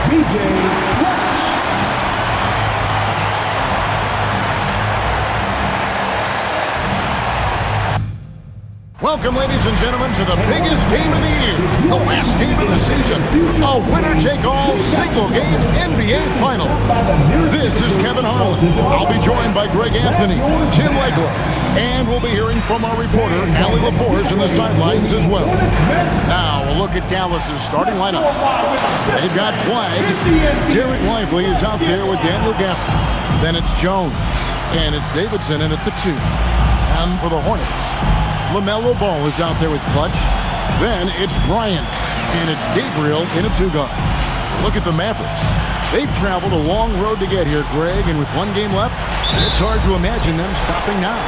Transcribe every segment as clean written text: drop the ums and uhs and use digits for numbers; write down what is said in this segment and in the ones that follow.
B.J. Welcome, ladies and gentlemen, to the biggest game of the year, the last game of the season, a winner-take-all single-game NBA Final. This is Kevin Harlan. I'll be joined by Greg Anthony, Tim Legler, and we'll be hearing from our reporter, Allie LaForce, in the sidelines as well. Now, a look at Dallas's starting lineup. They've got Flag. Derek Lively is out there with Daniel Gafford. Then it's Jones, and it's Davidson in at the 2. And for the Hornets, LaMelo Ball is out there with Clutch. Then it's Bryant, and it's Gabriel in a 2-guard. Look at the Mavericks. They've traveled a long road to get here, Greg, and with one game left, it's hard to imagine them stopping now.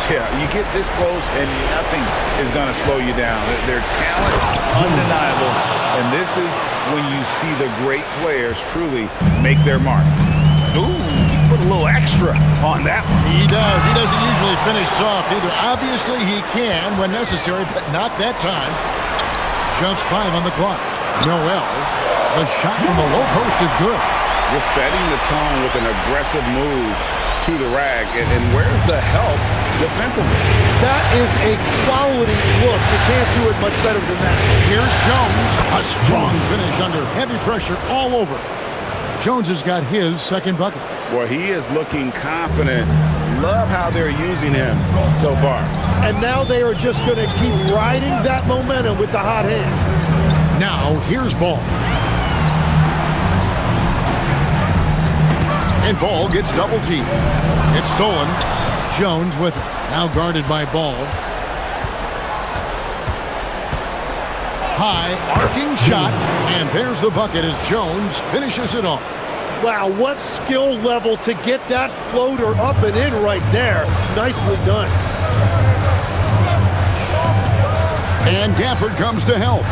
Yeah, you get this close, and nothing is going to slow you down. Their talent, undeniable, and this is when you see the great players truly make their mark. Ooh, put a little extra on that one. He does. He doesn't usually finish soft either. Obviously, he can when necessary, but not that time. Just 5 on the clock. Noel, the shot from the low post is good. Just setting the tone with an aggressive move to the rag. And where's the help defensively? That is a quality look. You can't do it much better than that. Here's Jones. A strong finish under heavy pressure all over. Jones has got his second bucket. Well, he is looking confident. Love how they're using him so far. And now they are just going to keep riding that momentum with the hot hand. Now, here's Ball. And Ball gets double teamed. It's stolen. Jones with it. Now guarded by Ball. High, arcing shot, and there's the bucket as Jones finishes it off. Wow, what skill level to get that floater up and in right there. Nicely done. And Gafford comes to help.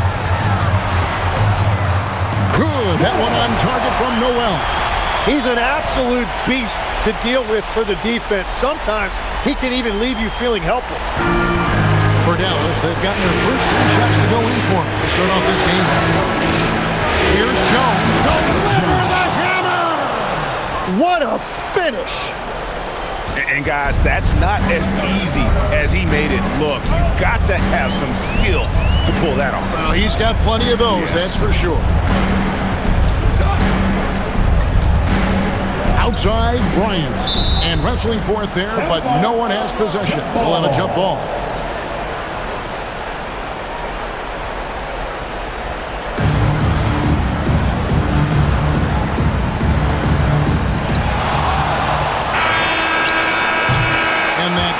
Good, that one on target from Noel. He's an absolute beast to deal with for the defense. Sometimes he can even leave you feeling helpless. For Dallas, they've gotten their first 3 shots to go in for him to start off this game. Here's Jones to deliver the hammer! What a finish! And guys, that's not as easy as he made it look. You've got to have some skills to pull that off. Well, he's got plenty of those, that's for sure. Outside, Bryant. And wrestling for it there, but no one has possession. We'll have a jump ball.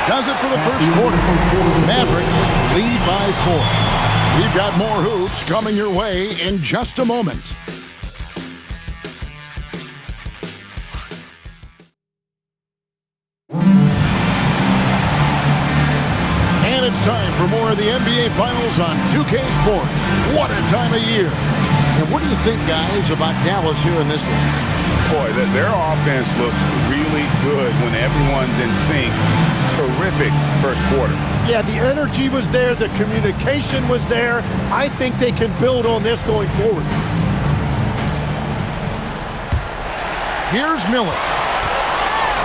Does it for the first quarter. Mavericks lead by 4. We've got more hoops coming your way in just a moment. And it's time for more of the NBA Finals on 2K Sports. What a time of year. And what do you think, guys, about Dallas here in this one? Boy, their offense looks really good when everyone's in sync. Terrific first quarter. Yeah, the energy was there. The communication was there. I think they can build on this going forward. Here's Miller.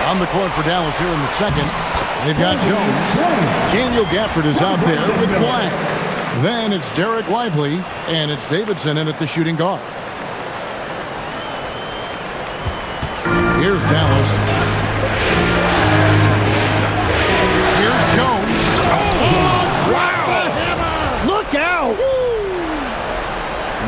On the court for Dallas here in the second. They've got Jones. Daniel Gafford is out there with Flag. Then it's Derek Lively, and it's Davidson in at the shooting guard. Here's Dallas. Here's Jones. Oh, wow! Look out!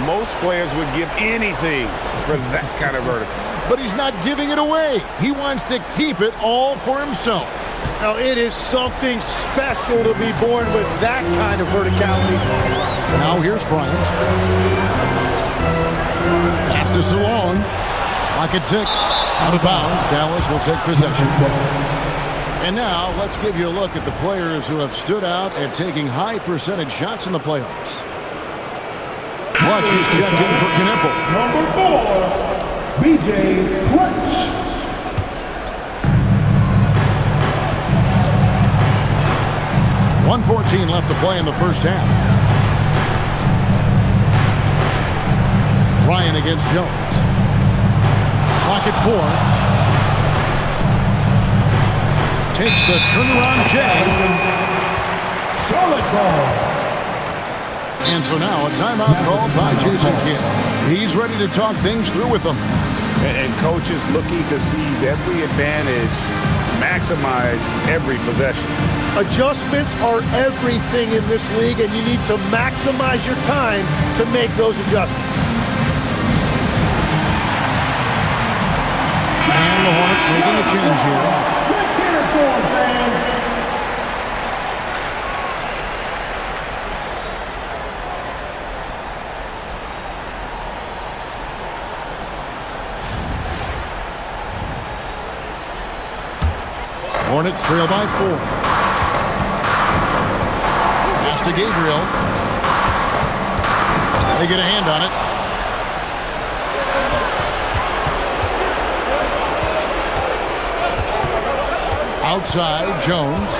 Most players would give anything for that kind of vertical. But he's not giving it away. He wants to keep it all for himself. Now, it is something special to be born with that kind of verticality. Now here's Bryant. Pass to Salon. Clock at 6. Out of bounds. Dallas will take possession. And now let's give you a look at the players who have stood out at taking high percentage shots in the playoffs. Clutch is checked in for Knipple. Number 4, B.J. Clutch. .114 left to play in the first half. Ryan against Jones. at 4. Takes the turnaround Jay. Charlotte ball. And so now a timeout called by Jason Kidd. He's ready to talk things through with them. And coaches looking to seize every advantage, maximize every possession. Adjustments are everything in this league, and you need to maximize your time to make those adjustments. And the Hornets making a change here. Let's hear it for them, fans. Hornets trail by 4. Pass to Gabriel. They get a hand on it. Outside, Jones.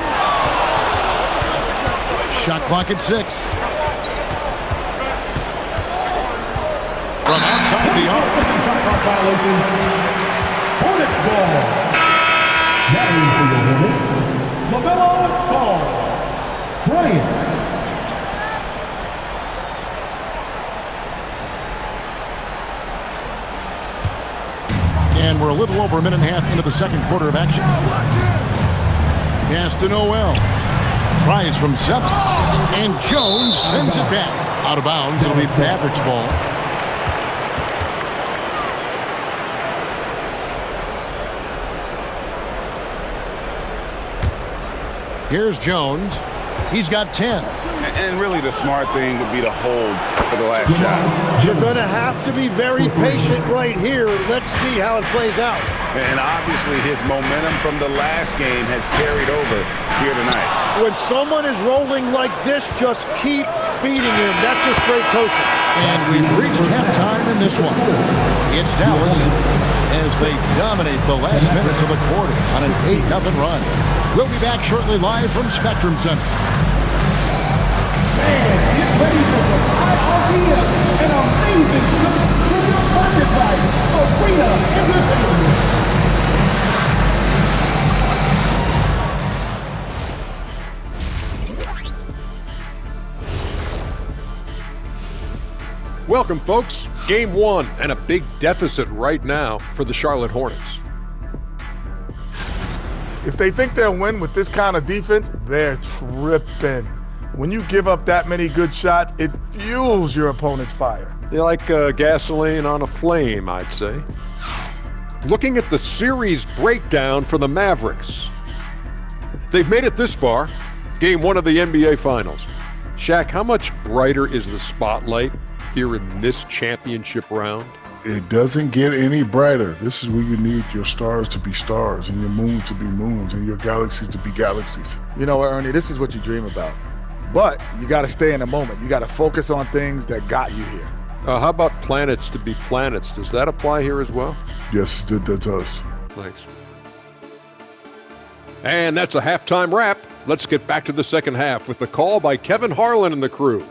Shot clock at 6. From outside the arc. Shot clock violation. Hornets ball. That means for your Hornets. LaMelo Ball. Bryant. And we're a little over a minute and a half into the second quarter of action. Pass to Noel. Tries from 7. And Jones sends it back. Out of bounds. It'll be Mavericks ball. Here's Jones. He's got 10. And really the smart thing would be to hold for the last shot. You're going to have to be very patient right here. Let's see how it plays out. And obviously his momentum from the last game has carried over here tonight. When someone is rolling like this, just keep feeding him. That's just great coaching. And we've reached halftime in this one. It's Dallas as they dominate the last minutes of the quarter on an 8-0 run. We'll be back shortly live from Spectrum Center. Fans, get ready for some high idea and amazing stunts from your pocket by Arena Entertainment. Welcome, folks. Game 1 and a big deficit right now for the Charlotte Hornets. If they think they'll win with this kind of defense, they're tripping. When you give up that many good shots, it fuels your opponent's fire. They're like gasoline on a flame, I'd say. Looking at the series breakdown for the Mavericks. They've made it this far, Game 1 of the NBA Finals. Shaq, how much brighter is the spotlight here in this championship round? It doesn't get any brighter. This is where you need your stars to be stars and your moons to be moons and your galaxies to be galaxies. You know what, Ernie, this is what you dream about. But you got to stay in the moment. You got to focus on things that got you here. How about planets to be planets? Does that apply here as well? Yes, that does. Thanks. And that's a halftime wrap. Let's get back to the second half with the call by Kevin Harlan and the crew.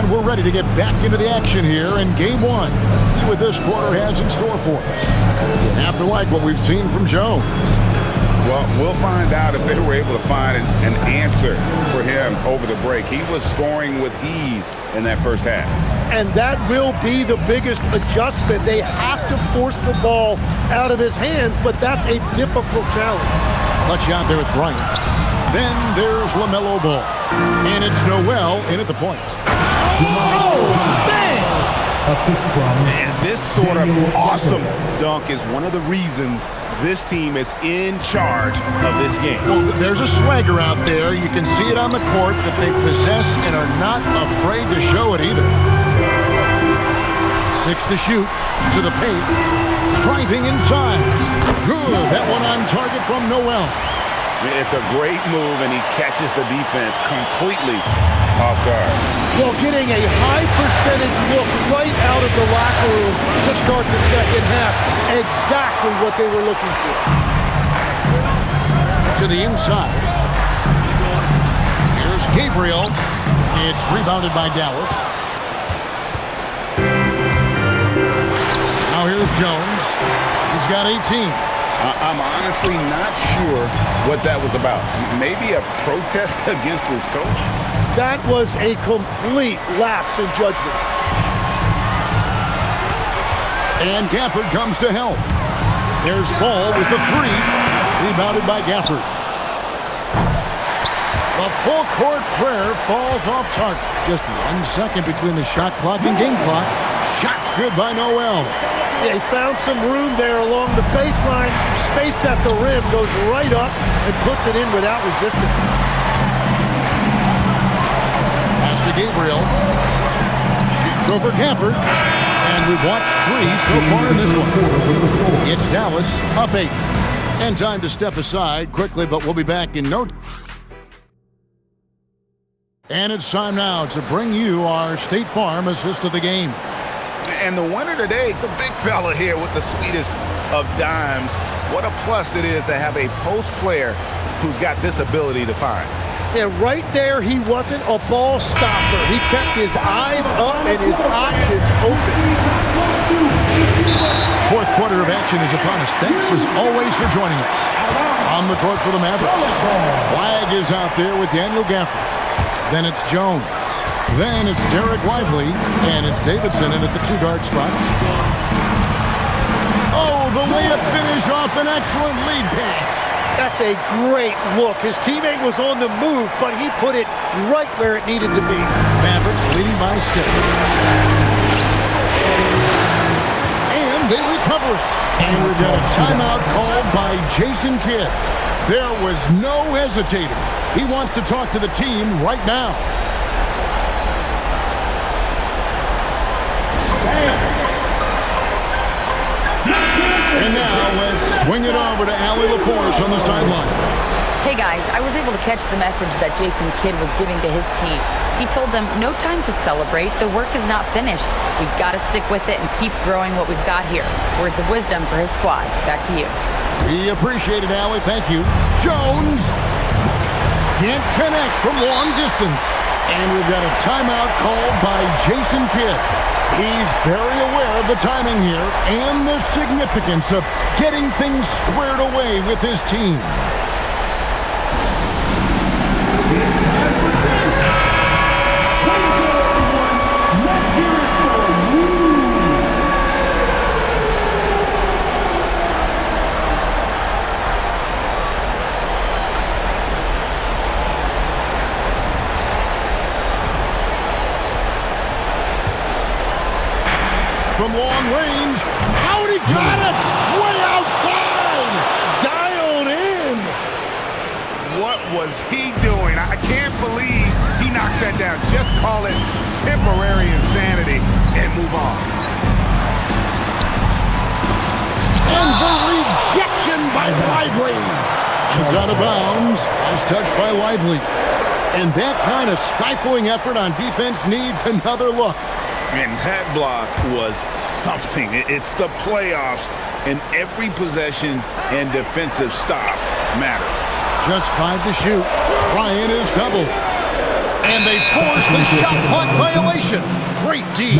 We're ready to get back into the action here in Game 1. Let's see what this quarter has in store for us. You have to like what we've seen from Jones. Well, we'll find out if they were able to find an answer for him over the break. He was scoring with ease in that first half. And that will be the biggest adjustment. They have to force the ball out of his hands, but that's a difficult challenge. Clutch out there with Bryant. Then there's LaMelo Ball. And it's Noel in at the point. Assist from. And this sort of awesome dunk is one of the reasons this team is in charge of this game. Well, there's a swagger out there. You can see it on the court that they possess and are not afraid to show it either. 6 to shoot. To the paint. Driving inside. Good. That one on target from Noel. It's a great move, and he catches the defense completely off guard. Well, getting a high percentage look right out of the locker room to start the second half. Exactly what they were looking for. To the inside. Here's Gabriel. It's rebounded by Dallas. Now here's Jones. He's got 18. I'm honestly not sure what that was about. Maybe a protest against his coach? That was a complete lapse in judgment. And Gafford comes to help. There's Ball with the three. Rebounded by Gafford. The full court prayer falls off target. Just 1 second between the shot clock and game clock. Shot's good by Noel. Yeah, he found some room there along the baseline. Some space at the rim. Goes right up and puts it in without resistance. Pass to Gabriel. Shoots over Gafford. And we've watched 3 so far in this one. It's Dallas up 8. And time to step aside quickly, but we'll be back in no time. And it's time now to bring you our State Farm assist of the game. And the winner today, the big fella here with the sweetest of dimes. What a plus it is to have a post player who's got this ability to find. And right there, he wasn't a ball stopper. He kept his eyes up and his options open. Fourth quarter of action is upon us. Thanks as always for joining us. On the court for the Mavericks. Flag is out there with Daniel Gafford. Then it's Jones. Then it's Derek Lively, and it's Davidson in at the 2-guard spot. Oh, the layup finish off an excellent lead pass. That's a great look. His teammate was on the move, but he put it right where it needed to be. Mavericks leading by 6. And they recover it. And we've got a timeout called by Jason Kidd. There was no hesitating. He wants to talk to the team right now. And now let's swing it over to Allie LaForce on the sideline. Hey guys, I was able to catch the message that Jason Kidd was giving to his team. He told them, no time to celebrate. The work is not finished. We've got to stick with it and keep growing what we've got here. Words of wisdom for his squad. Back to you. We appreciate it, Allie. Thank you. Jones can't connect from long distance. And we've got a timeout called by Jason Kidd. He's very aware of the timing here and the significance of getting things squared away with his team. From long range, out he got it! Way outside! Dialed in! What was he doing? I can't believe he knocks that down. Just call it temporary insanity and move on. And the rejection by Lively. It's out of bounds. Nice touch by Lively. And that kind of stifling effort on defense needs another look. And that block was something. It's the playoffs, and every possession and defensive stop matters. Just 5 to shoot. Bryant is doubled. And they force the shot clock violation. Great D.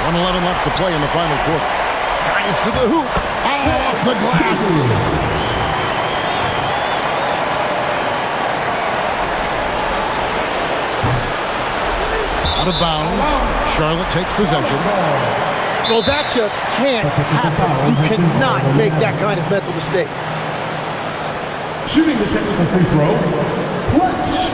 .11 left to play in the final quarter. Drives to the hoop. Off the glass. Out of bounds. Charlotte takes possession. Well, that just can't happen. You cannot make that kind of mental mistake. Shooting the technical free throw, Clutch.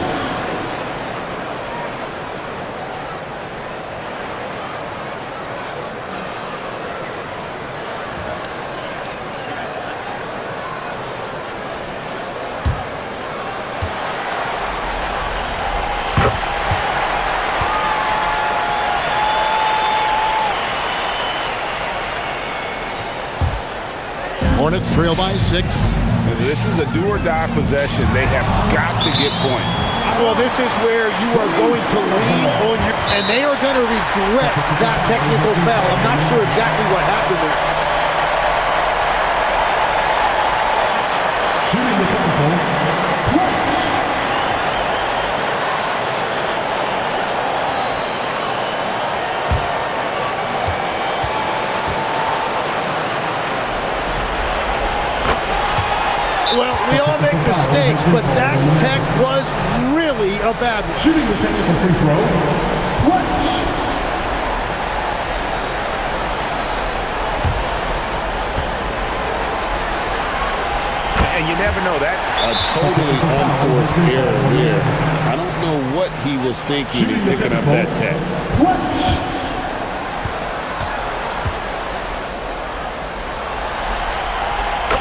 Hornets trail by 6. This is a do-or-die possession. They have got to get points. Well, this is where you are going to lean on your, and they are going to regret that technical foul. I'm not sure exactly what happened there. Shooting the technical. Well, we all make mistakes, but that tech was really a bad one. Shooting the technical free throw. Clutch. And you never know that. A totally unforced error there. I don't know what he was thinking in picking up that tech. Clutch.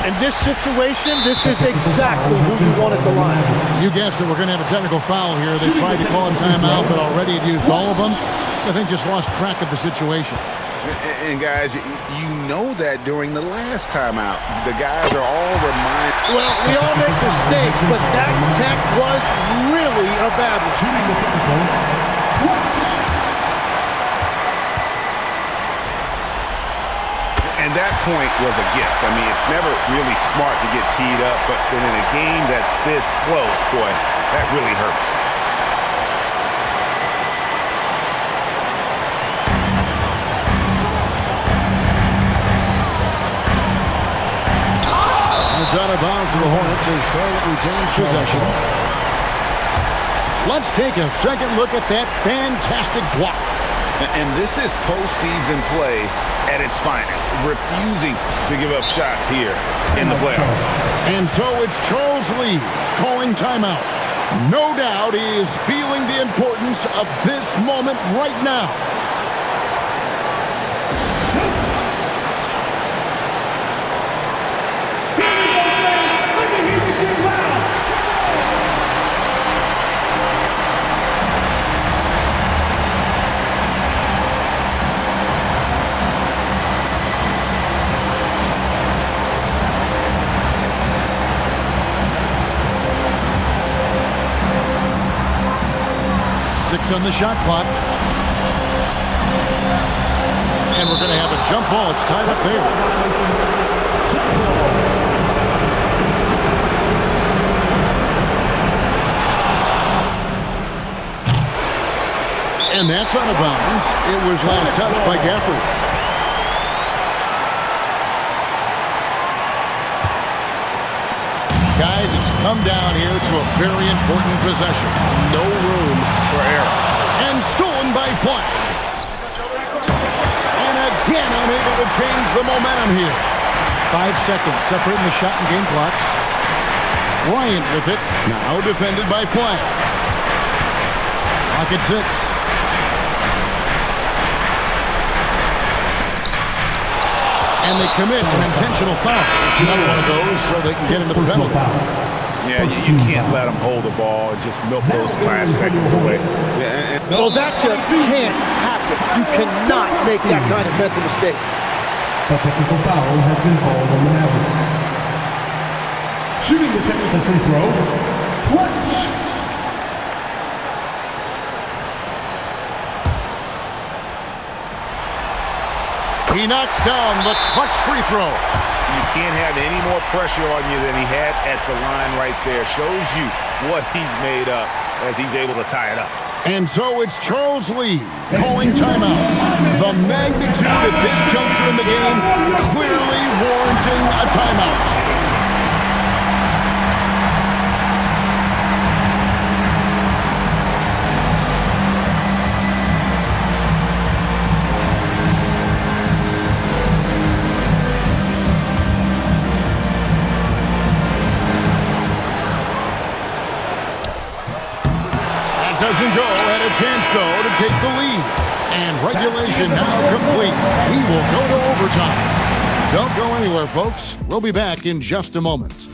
In this situation, this is exactly who you want at the line. You guessed it, we're going to have a technical foul here. They tried to call a timeout, but already had used all of them. I think just lost track of the situation. And guys, you know that during the last timeout, the guys are all reminded. Well, we all make mistakes, but that tech was really a bad one. Shooting the technical. Clutch. And that point was a gift. I mean, it's never really smart to get teed up, but in a game that's this close, boy, that really hurts. It's out of bounds for the Hornets as Charlotte retains possession. Let's take a second look at that fantastic block. And this is postseason play at its finest, refusing to give up shots here in the playoffs. And so it's Charles Lee calling timeout. No doubt he is feeling the importance of this moment right now. On the shot clock. And we're going to have a jump ball. It's tied up there. And that's out of bounds. It was last touched by Gafford. Guys, it's come down here to a very important possession. No room for error. And stolen by Fly. And again, unable to change the momentum here. 5 seconds separating the shot and game clocks. Bryant with it. Now defended by Fly. Clock at 6. And they commit an intentional foul. It's another one of those so they can get into the penalty. Yeah, you can't let them hold the ball and just milk those last seconds away. Well, that just can't happen. You cannot make that kind of mental mistake. A technical foul has been called on the Mavericks. Shooting the technical free throw. Clutch. He knocks down the clutch free throw. You can't have any more pressure on you than he had at the line right there. Shows you what he's made up as he's able to tie it up. And so it's Charles Lee calling timeout. The magnitude at this juncture in the game clearly warranting a timeout. Doesn't go, had a chance though to take the lead. And regulation now complete. We will go to overtime. Don't go anywhere, folks. We'll be back in just a moment.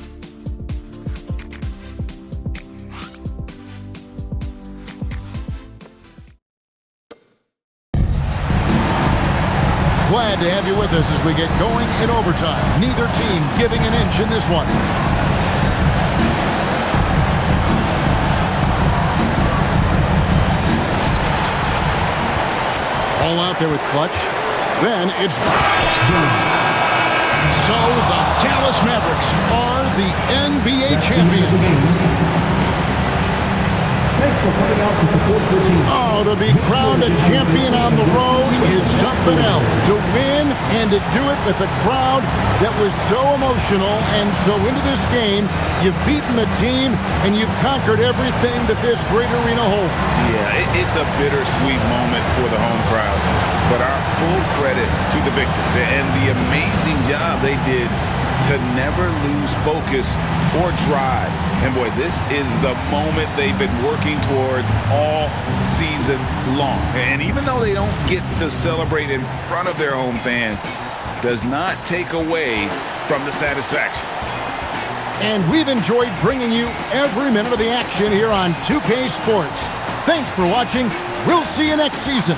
Glad to have you with us as we get going in overtime. Neither team giving an inch in this one. All out there with Clutch. Then it's... So the Dallas Mavericks are the NBA champions. Thanks for coming out to support your team. Oh, to be crowned a champion on the road is something else. To win and to do it with a crowd that was so emotional and so into this game, you've beaten the team and you've conquered everything that this great arena holds. Yeah, it's a bittersweet moment for the home crowd, but our full credit to the victors and the amazing job they did to never lose focus or drive. And boy, this is the moment they've been working towards all season long. And even though they don't get to celebrate in front of their home fans, does not take away from the satisfaction. And we've enjoyed bringing you every minute of the action here on 2K Sports. Thanks for watching. We'll see you next season.